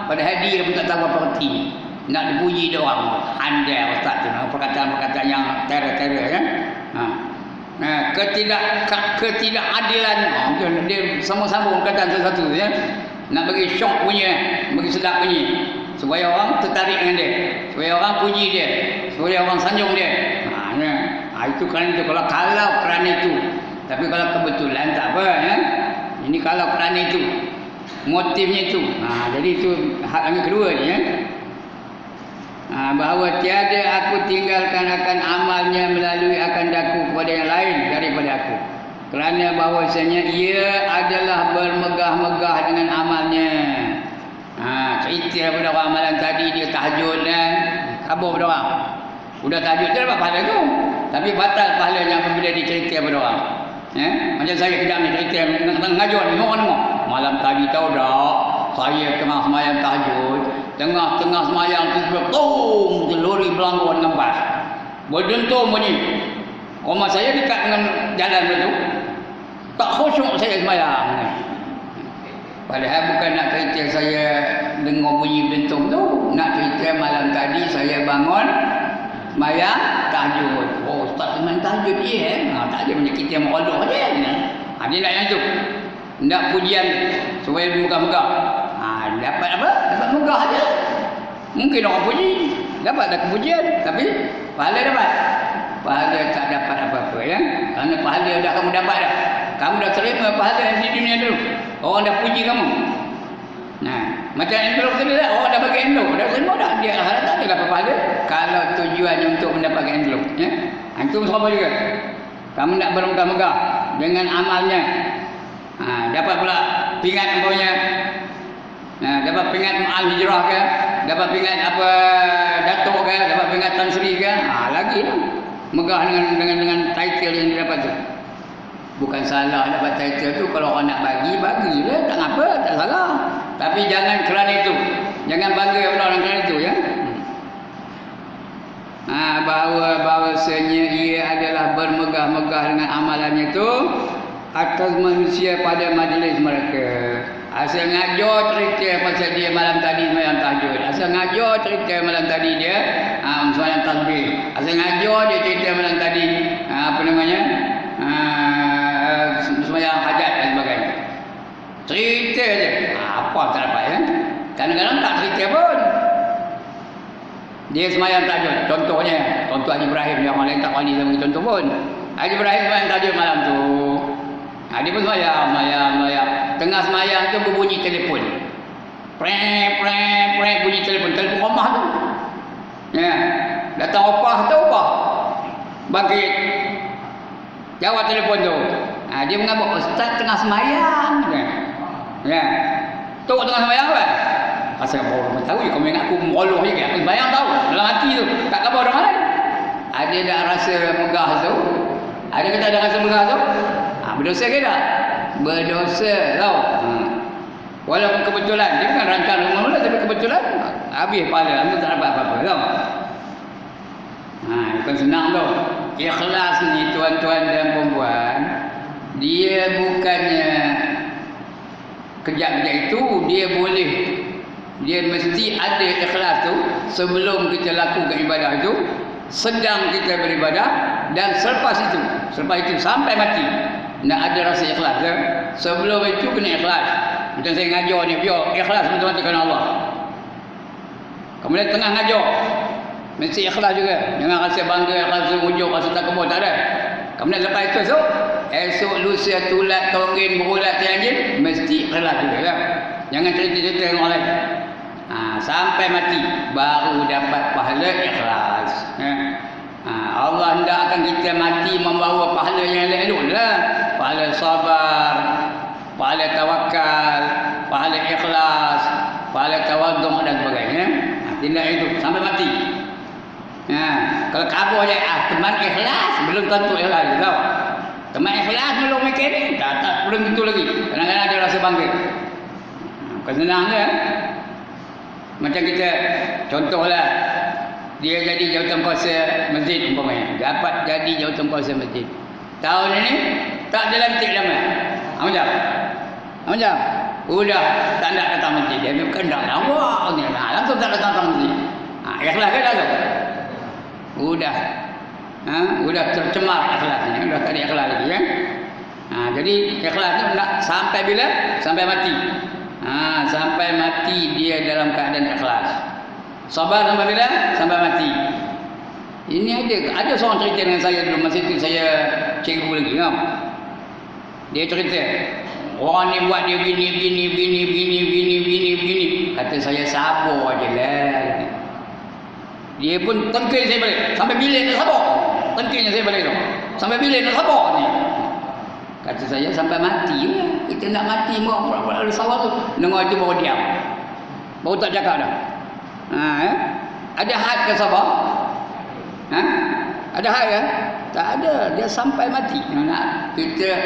Padahal dia pun tak tahu apa arti. Nak dipuji dia orang. Handai ustaz tu perkataan-perkataan yang teror-teror kan. Ketidakadilan. Dia sama-sama perkataan satu-satu ya. Nak bagi syok punya, bagi sedap bunyi. Supaya orang tertarik dengan dia. Supaya orang puji dia. Supaya orang sanjung dia. Itu kerana itu. Kalau kerana itu. Tapi kalau kebetulan tak apa ya. Ini kalau kerana itu. Motifnya itu. Jadi itu hak yang kedua ni ya. Bahawa tiada aku tinggalkan akan amalnya melalui akan daku kepada yang lain daripada aku. Kerana bahawasanya ia adalah bermegah-megah dengan amalnya. Cerita pada orang amalan tadi dia tahajud kan. Kabur pada orang. Sudah tahajud dia dapat pahala tu. Tapi batal pahalanya apabila dia cerita pada orang. Macam saya kejap ni cerita ngajar ni tengok. Malam tadi tahu tak, saya tengah semayang tahajud, tengah-tengah semayang tu lori berlanggar dengan bas. Berdentum bunyi. Rumah saya dekat dengan jalan itu. Tak khusyuk saya semayang. Padahal bukan nak cerita saya dengar bunyi dentum tu. Nak cerita malam tadi saya bangun semayang tahajud. Oh, ustaz semayang tahajud dia. Tak ada punya kita yang Allah dia. Dia nak yang tu. Nak pujian supaya megah-megah. Dapat apa? Dapat megah aja. Mungkin orang puji, dapat tak pujian, tapi pahala dapat. Pahala tak dapat apa-apa ya. Kerana pahala dah kamu dapat dah. Kamu dah terima pahala di dunia dulu. Orang dah puji kamu. Macam envelope tadi dah, orang dah bagi envelope, dah terima dah. Dia akhirat tak ada dapat pahala kalau tujuannya untuk mendapatkan envelope ya. Itu sama juga. Kamu nak bermegah-megah dengan amalnya. Dapat pula pingat umpamanya. Dapat pingat Al-Hijrah ke, dapat pingat apa Datuk ke, dapat pingat Tan Sri ke. Lagi lah. Megah dengan title yang dia dapat tu. Bukan salah dapat title tu, kalau orang nak bagi je, tak apa, tak salah. Tapi jangan kerana itu. Jangan bangga pada orang kerana itu ya. Bahawasanya ia adalah bermegah-megah dengan amalannya itu atas manusia pada majlis mereka. Asal ngajar cerita pasal dia malam tadi semayang tahajud. Asal ngajar cerita malam tadi dia semayang tasbih. Asal ngajar dia cerita malam tadi semayang hajat dan sebagainya. Cerita je. Apa tak dapat ya. Kadang-kadang tak cerita pun. Dia semayang tahajud. Contohnya Haji Ibrahim yang orang lain tak wani sama contoh pun. Haji Ibrahim semayang tahajud malam tu. Dia pun semayang. Tengah semayang tu berbunyi telefon. Preng bunyi telefon rumah tu. Ya. Datang opah tu bangkit. Jawab telefon tu. Dia mengamuk, ustaz tengah semayang. Ya. Tok tengah semayang apa? Asal orang tahu je, kau ingat aku mengoloh je, aku bayang tahu dalam hati tu. Tak khabar orang lain. Ada tak rasa megah tu? Ada ke tak ada rasa megah tu? Berdosa ke tak? Berdosa tau. Walaupun kebetulan, dia bukan rancangan rumah mula, tapi kebetulan habis pahala, aku tak dapat apa-apa tau. Bukan senang tau. Ikhlas ni tuan-tuan dan puan-puan, dia bukannya kejap-kejap itu dia mesti ada ikhlas tu sebelum kita lakukan ibadah itu, sedang kita beribadah, dan selepas itu sampai mati nak ada rasa ikhlas ke? Sebelum itu kena ikhlas. Macam saya ngajar ni, biar ikhlas betul-betul kerana Allah. Kemudian tengah ngajar mesti ikhlas juga, jangan rasa bangga, rasa ujuk, rasa takabur, tak ada. Kemudian lepas itu esok lusa tulat tonggin berulat tianjin, mesti ikhlas juga kan? Jangan cerita-cerita dengan orang lain. Sampai mati baru dapat pahala ikhlas. Allah hendakkan kita mati membawa pahala yang elok lah. Pahala sabar, pahala tawakal, pahala ikhlas, pahala tawaduk dan sebagainya. Tindak itu sampai mati. Kalau kabur je, teman ikhlas belum tentu ikhlas, tahu? Teman ikhlas belum mikir ni, tak belum tentu lagi. Kadang-kadang ada rasa bangga. Bukan senang je. Macam kita, contohlah, dia jadi jawatan kuasa masjid umpamanya, dapat jadi jawatan kuasa masjid. Tahun ini tak ada lantik lama. Macam? Udah tak nak datang masjid. Dia bukan tak lawak ni. Langsung tak datang masjid. Ikhlas ke tak tu? Udah tercemar ikhlasnya. Udah tak ada ikhlas lagi kan? Jadi ikhlas tu nak sampai bila? Sampai mati. Sampai mati dia dalam keadaan ikhlas. Sabar sampai bila? Sampai mati. Ini ada seorang cerita dengan saya dulu, masa itu saya cikgu lagi kan. Dia cerita, orang ni buat dia bini. Kata saya sabar je lah. Dia pun tengking saya balik. Sampai bila nak sabar? Tengkingnya saya balik tu. Sampai bila nak sabar ni? Kata saya sampai mati lah. Kita nak mati pula ada sabar tu. Dengar itu baru diam. Baru tak cakap dah. Ada had ke sabar? Ada had ke? Tak ada. Dia sampai mati.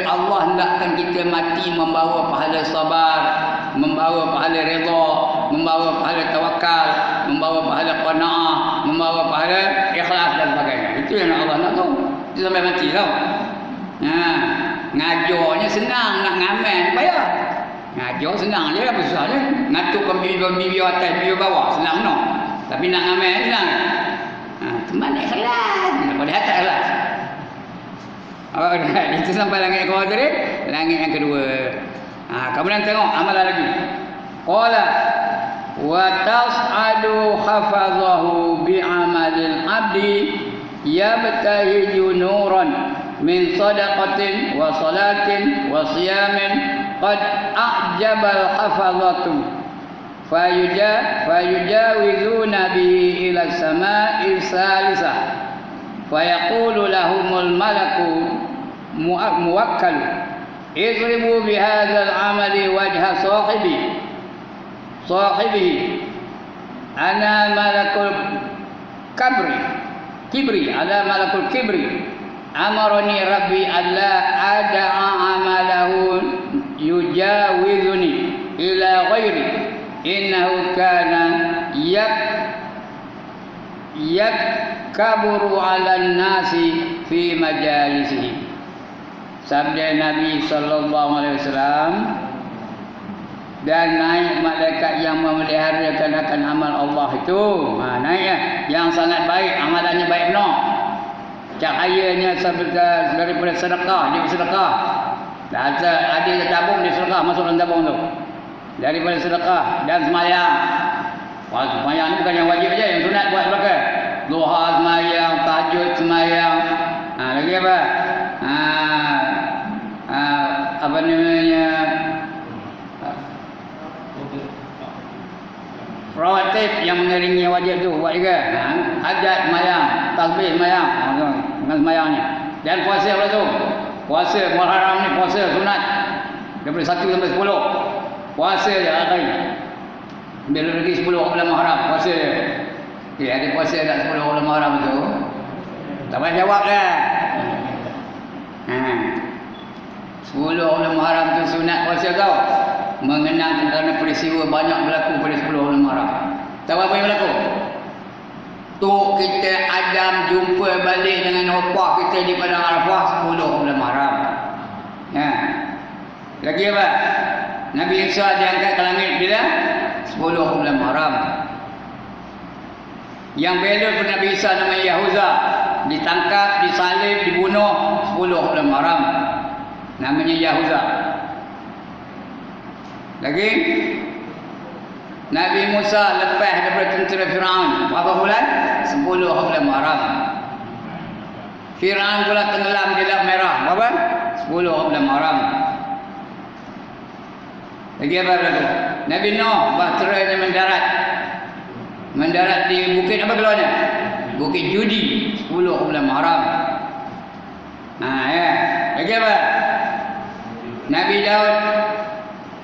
Allah hendakkan kita mati membawa pahala sabar, membawa pahala redha, membawa pahala tawakal, membawa pahala qanaah, membawa pahala ikhlas dan sebagainya. Itu yang Allah nak tahu. Dia sampai mati tau. Ngajarnya senang, nak ngamen payah. Ngajar senang je, apa susah je. Ngaturkan bibir atas, bibir bawah, senang no. Tapi nak ngamen senang. Teman ikhlas, pada hati ikhlas. Itu sampai langit yang tadi, langit yang kedua. Kemudian tengok amalan lagi. Qala wa tas'adu hafazahu bi'amalil abdi yabtahiju nuran min sadaqatin wa salatin wa siyamin qad a'jabal hafazatu fayujawizuna bihi ila samai salisah fayaqulu lahumul malaku muwakkal idribu bihadzal amali wajha sahibihi ana malakul kibri ana malakul kibri amarani rabbi alla ada'a amalahu yujawizuni ila ghairi innahu kana yakaburu 'alan nasi fi majalisihi. Sabda Nabi sallallahu alaihi wasallam, dan naik malaikat yang memeliharakan akan amal Allah itu. Naik ya, yang sangat baik, amalannya baik benar. Cahayanya daripada sedekah, dia bersedekah. Ada tabung dia sedekah, masuk dalam tabung tu. Daripada sedekah dan semayang. Semayang ni bukan yang wajib aja, yang sunat buat belakang. Duha semayang, tahajud semayang. Lagi apa? Apa namanya? Rawatib yang mengiringi wajib tu buat juga. Hajat semayang, tasbih semayang, dengan semayangnya. Dan puasa pula tu. Puasa Muharram ni puasa sunat. Daripada 1 sampai 10. Puasa je hari. Belum lagi 10 bulan Muharram puasa dia. Okay, ada puasa tak 10 bulan Muharram tu? Tak payah jawab dah. 10 bulan Muharram tu sunat puasa tau. Mengenang kerana peristiwa banyak berlaku pada 10 bulan Muharram. Tahu apa yang berlaku? Tu kita Adam jumpa balik dengan opah kita di padang Arafah 10 bulan Muharram. Lagi apa? Nabi Isa diangkat ke langit bila? 10 bulan Muharram. Yang bela pun Nabi Isa namanya Yahuza, ditangkap, disalib, dibunuh 10 bulan Muharram. Namanya Yahuza. Lagi Nabi Musa lepas daripada tentera Firaun berapa bulan? 10 bulan Muharram. Firaun pula tenggelam di Laut Merah berapa? 10 bulan Muharram. Lagi apa berlaku? Nabi Nuh bahteranya mendarat di bukit apa keluarnya? Bukit Judi 10 bulan Muharram. Lagi apa? Nabi Daud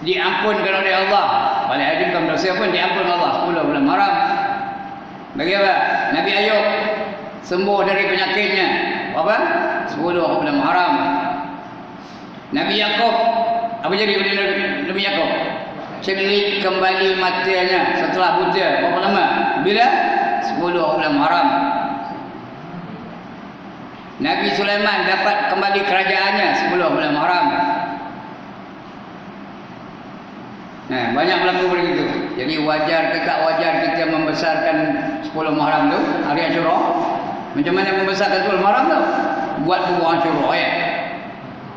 diampunkan oleh Allah. Oleh Adam bukan dosa pun diampun Allah 10 bulan Muharram. Bagi apa? Nabi Ayub sembuh dari penyakitnya apa? 10 bulan Muharram. Nabi Yakub apa jadi pada Nabi Yakub? Celik kembali matanya setelah buta berapa lama? Bila? 10 bulan Muharram. Nabi Sulaiman dapat kembali kerajaannya 10 bulan Muharram. Banyak berlaku begitu. Jadi wajar ke tak wajar kita membesarkan 10 Muharram tu, hari Asyura? Macam mana membesarkan 10 Muharram tu? Buat buah Asyura ya.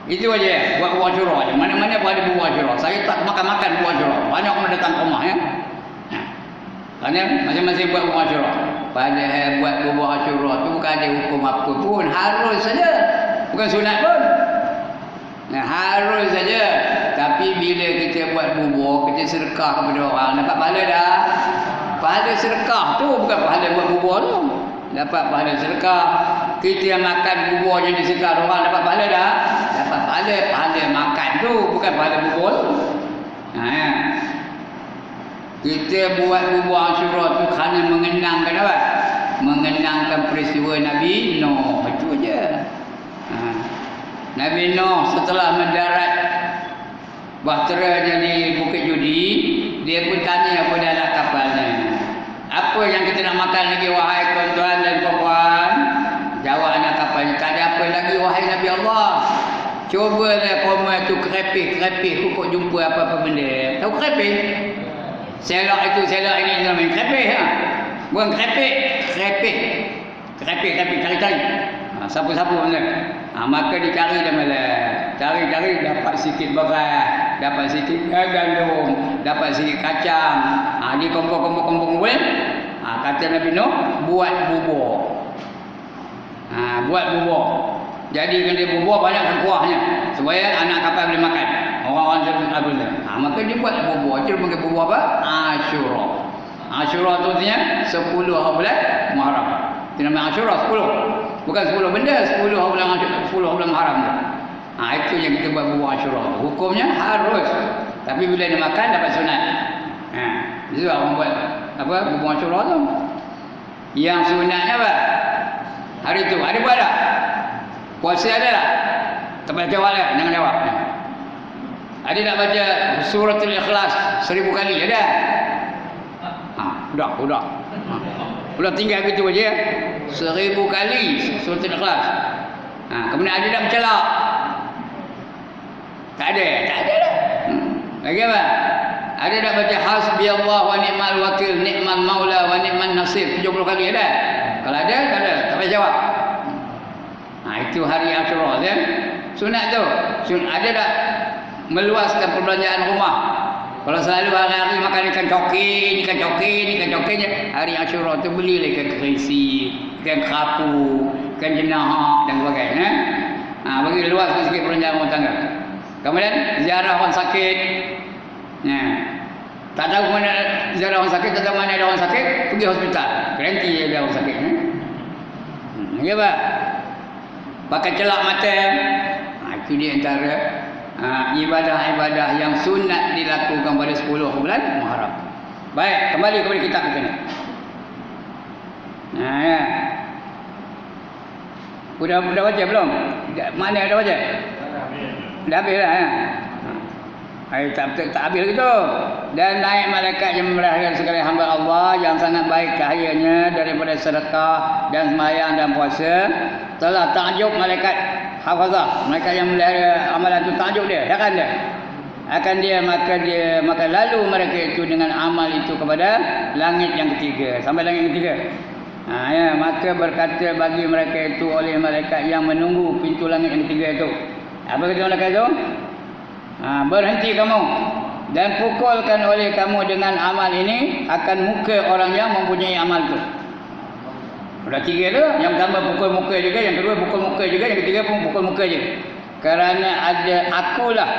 Itu aja, buat buah Asyura aja. Mana-mana pun ada buah Asyura. Saya tak makan-makan buah Asyura. Banyak orang datang ke rumah ya. Kerana masing-masing buat buah Asyura. Padahal buat buah Asyura tu bukan ada hukum apa pun, harus saja. Bukan sunat pun. Harus saja. Tapi bila kita buat bubur, kita sedekah kepada orang, dapat pahala dah. Pahala sedekah tu bukan pahala buat bubur tu. Dapat pahala sedekah. Kita yang makan bubur yang disedekah orang dapat pahala dah. Dapat pahala makan tu, bukan pahala bubur tu. Kita buat bubur Asyura tu kerana mengenangkan apa? Mengenangkan peristiwa Nabi Nuh. Itu aja. Nabi Nuh setelah mendarat bahteranya di Bukit Judi, dia pun tanya kepada anak kapalnya, apa yang kita nak makan lagi wahai tuan-tuan dan puan-puan? Jawab anak kapalnya, tak ada apa lagi wahai Nabi Allah. Cubalah koma tu kerepih kok jumpa apa-apa benda. Tahu kerepih? Selak itu, selak ini namanya kerepih Bukan kerepih. Cari. Sapu-sapu benda. Maka dicari dah malam. Cari dapat sikit beras, dapat sikit gandum, dapat sikit kacang. Di kompok-kompok boleh. Kata Nabi Nuh, buat bubur. Buat bubur. Jadi kalau dia bubur banyakkan kuahnya supaya anak kapal boleh makan. Orang-orang sebut apa tu? Maka dia buat bubur. Itu panggil bubur apa? Asyura. Asyura tu artinya 10 bulan Muharram. Itu nama Asyura 10. Bukan 10 benda, 10 bulan Muharram tu. Itu yang kita buat bubur Asyura. Hukumnya harus. Tapi bila dia makan dapat sunat. Itu orang buat apa bubur Asyura tu. Yang sunatnya apa? Hari tu ada buat tak? Puasa ada tak? Tak payah jawab lah, jangan jawab. Ada tak baca Suratul Ikhlas 1000 kali? Ada? Udah. Udah tinggal begitu aja. 1000 kali Suratul Ikhlas. Kemudian ada tak mencelak? Tak ada dah. Lagi apa? Ada tak baca Hasbiyallah wa ni'mal wakil, ni'mal maula wa ni'man nasir 70 kali ada? Kalau ada, tak ada. Tak payah jawab. Itu hari Asyura kan? Sunat tu. Ada tak meluaskan perbelanjaan rumah? Kalau selalu hari-hari makan ikan cokin, hari Asyura tu belilah ikan kerisi, ikan kerapu, ikan jenah dan sebagainya. Bagi luaskan sikit perbelanjaan rumah tangga. Kemudian ziarah orang sakit. Tak tahu mana ziarah orang sakit, tak tahu mana ada orang sakit, pergi hospital. Garanti ada orang sakit. Ya Pak? Pakai celak mata. Itu dia antara ibadah-ibadah yang sunat dilakukan pada 10 bulan Muharram. Baik, kembali kepada kitab kita ni. Nah, ya. Udah baca belum? Mana ada baca? Dah habis dah. Ya. Tak habis gitu. Dan naik malaikat yang memerhatikan segala hamba Allah yang sangat baik cahayanya daripada sedekah dan sembahyang dan puasa. Telah takjub malaikat hafazah, malaikat yang melihara amalan itu takjub dia, heran dia. Maka lalu mereka itu dengan amal itu kepada langit yang ketiga, sampai langit yang ketiga. Ya, maka berkata bagi mereka itu oleh malaikat yang menunggu pintu langit yang ketiga itu. Apa kata malaikat itu? Berhenti kamu dan pukulkan oleh kamu dengan amal ini akan muka orang yang mempunyai amal itu. Sudah tiga tu, yang pertama pukul muka juga, yang kedua pukul muka juga, yang ketiga pun pukul muka je. Kerana ada akulah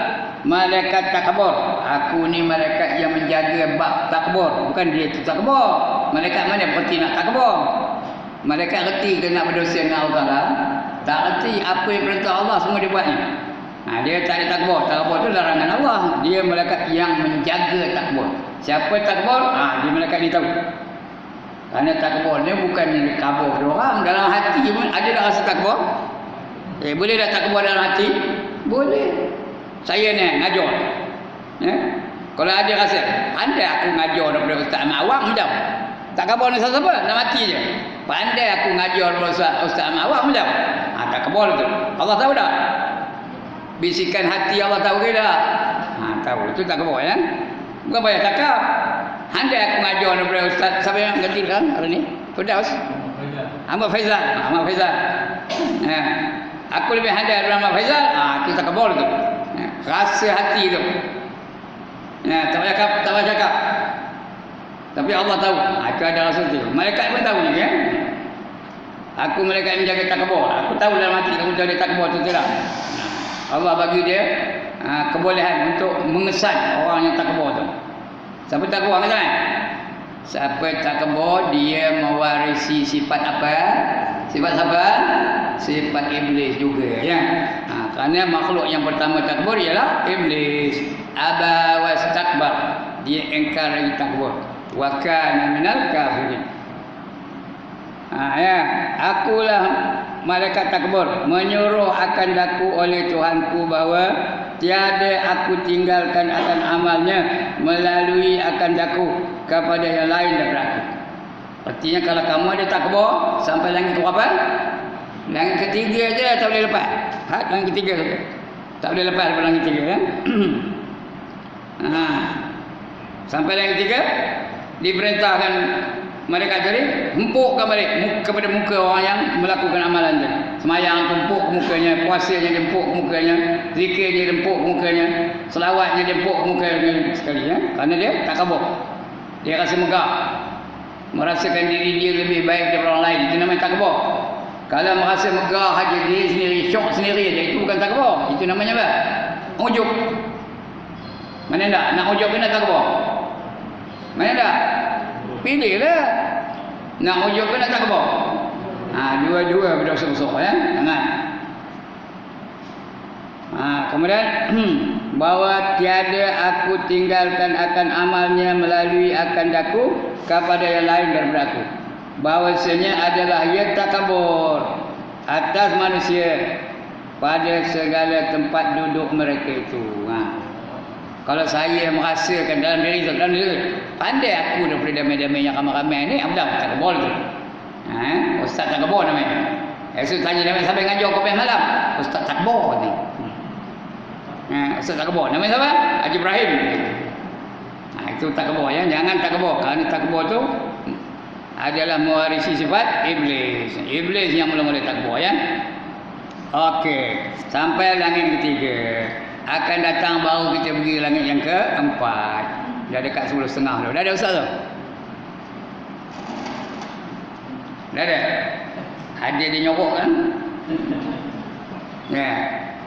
malaikat takbur. Aku ni malaikat yang menjaga bab takbur, bukan dia tu takbur. Malaikat mana berhenti nak takbur? Malaikat reti ke nak berdosa dengan Allah? Tak reti, apa yang perintah Allah semua dia buat ni. Dia tak ada takbur. Takbur tu larangan Allah. Dia malaikat yang menjaga takbur. Siapa takbur? Dia malaikat ni tahu. Kerana takbur ni bukan kabur orang. Dalam hati pun ada dah rasa takbur. Boleh dah takbur dalam hati? Boleh. Saya ni ngajar. Kalau ada rasa, pandai aku ngajar daripada Ustaz Ahmad Awang macam. Tak kabur dengan siapa? Dalam hati je. Pandai aku ngajar daripada Ustaz Ahmad Awang macam. Tak kabur tu. Allah tahu dah. Bisikan hati Allah tahu ke tak? Tahu. Itu tak kabur ya. Bukan payah cakap. Handai aku ngajar daripada Ustaz. Siapa yang ganti kan hari ni? Firdaus. Ahmad Faizal. Aku lebih handai daripada Ahmad Faizal. Itu tak kabur tu. Rasa hati tu. Tak payah cakap. Tapi Allah tahu. Itu ada rasa tu. Malaikat pun tahu ni ya. Aku malaikat yang jaga takbur. Aku tahu dalam hati kamu jaga takbur tu tidak. Allah bagi dia kebolehan untuk mengesan orang yang takbur tu. Siapa takbur kan? Siapa takbur dia mewarisi sifat apa? Sifat siapa? Sifat iblis juga ya. Kerana makhluk yang pertama takbur ialah iblis. Aba wastakbar. Dia ingkar takbur. Wa kana minal kafirin. Ya, akulah malaikat takbur menyuruh akan daku oleh Tuhanku bahawa tiada aku tinggalkan akan amalnya melalui akan daku kepada yang lain daripada aku. Artinya kalau kamu ada takbur sampai langit berapa? Langit ketiga je tak boleh lepas. Langit ketiga saja. Tak boleh lepas daripada langit ketiga kan? Sampai langit ketiga diperintahkan mereka tadi hempukkan balik kepada muka orang yang melakukan amalan tadi. Semayang tempuk mukanya, puasanya tempuk mukanya, zikirnya tempuk mukanya, selawatnya tempuk mukanya sekali ya. Kerana dia tak kabur. Dia rasa megah. Merasakan diri dia lebih baik daripada orang lain. Itu namanya takbur. Kalau merasa megah saja diri sendiri, syok sendiri saja, itu bukan takbur. Itu namanya apa? Ujub. Mana tak? Nak ujub ke nak takbur? Mana tak? Pilihlah. Nak ujub ke nak takbur? Dua-dua berdosa besar ya. Jangan. Kemudian bahawa tiada aku tinggalkan akan amalnya melalui akan daku kepada yang lain daripada aku. Bahawasanya adalah ia takabur atas manusia pada segala tempat duduk mereka itu. Kalau saya merasakan dalam diri pandai aku daripada damai-damai yang ramai-ramai ni, abang takabur tu. Ustaz takabur namanya. Esok tanya namanya sampai ngajar kopi malam. Ustaz takabur ni. Ustaz takabur. Namanya siapa? Haji Ibrahim. Itu takabur ya. Jangan takabur. Kerana takabur tu adalah mewarisi sifat iblis. Iblis yang mula-mula takabur ya. Okey. Sampai langit ketiga. Akan datang baru kita pergi langit yang keempat. Dah dekat 10.30 dah. Dah ada Ustaz tu? Dah ada? Ada dia nyorok kan? Ya.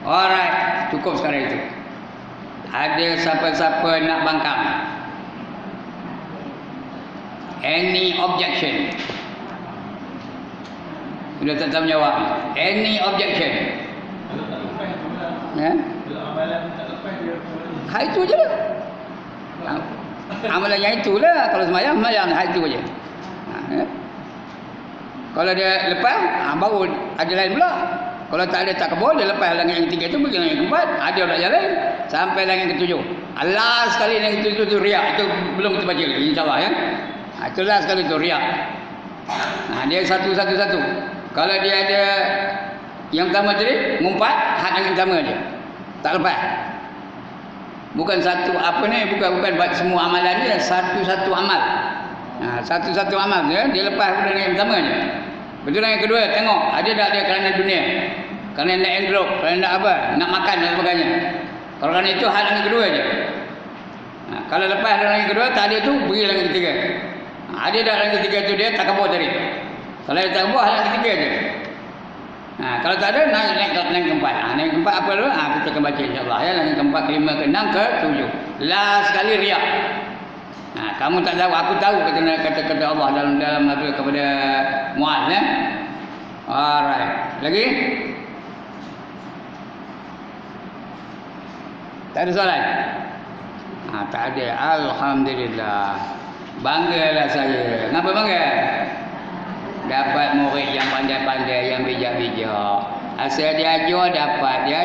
Alright. Cukup sekarang itu. Ada siapa-siapa nak bangkang? Any objection? Sudah tak tahu menjawab. Any objection? Ya? Itu je lah. Amalan yang itulah. Kalau semayang hal itu aja. Ya. Kalau dia lepas, baru ada lain pula. Kalau tak ada tak kebol, dia lepas langit yang 3 itu pergi langit yang 4. Ada orang jalan sampai langit yang 7. Last sekali langit yang 7 itu riak. Itu belum kita baca lagi, insyaAllah ya. Itu last sekali itu riak. Dia satu. Kalau dia ada yang pertama tadi, ngumpat, hak yang pertama dia. Tak lepas. Bukan satu apa ni, bukan buat semua amalan dia, satu amal. Satu amal dia lepas pada yang pertama dia. Betul yang kedua, tengok ada tak dia kerana dunia, kerana nak engrop, kerana nak apa, nak makan dan sebagainya. Kalau kerana itu hal yang kedua je. Kalau lepas dari yang kedua tak ada tu, pergi yang ketiga. Ada tak yang ketiga tu dia tak kabur tadi. Kalau dia tak kabur, hal yang ketiga je. Kalau tak ada, naik keempat. Naik keempat apa dulu? Kita akan baca insyaAllah ya. Naik keempat, kelima, keenam, ketujuh. Last sekali riak. Kamu tak tahu, aku tahu kata Allah dalam Nabi kepada Muaz ya. Alright. Lagi? Tak ada soalan? Tak ada. Alhamdulillah. Banggalah saya. Kenapa bangga? Dapat murid yang pandai-pandai, yang bijak-bijak. Asal dia ajar dapat dia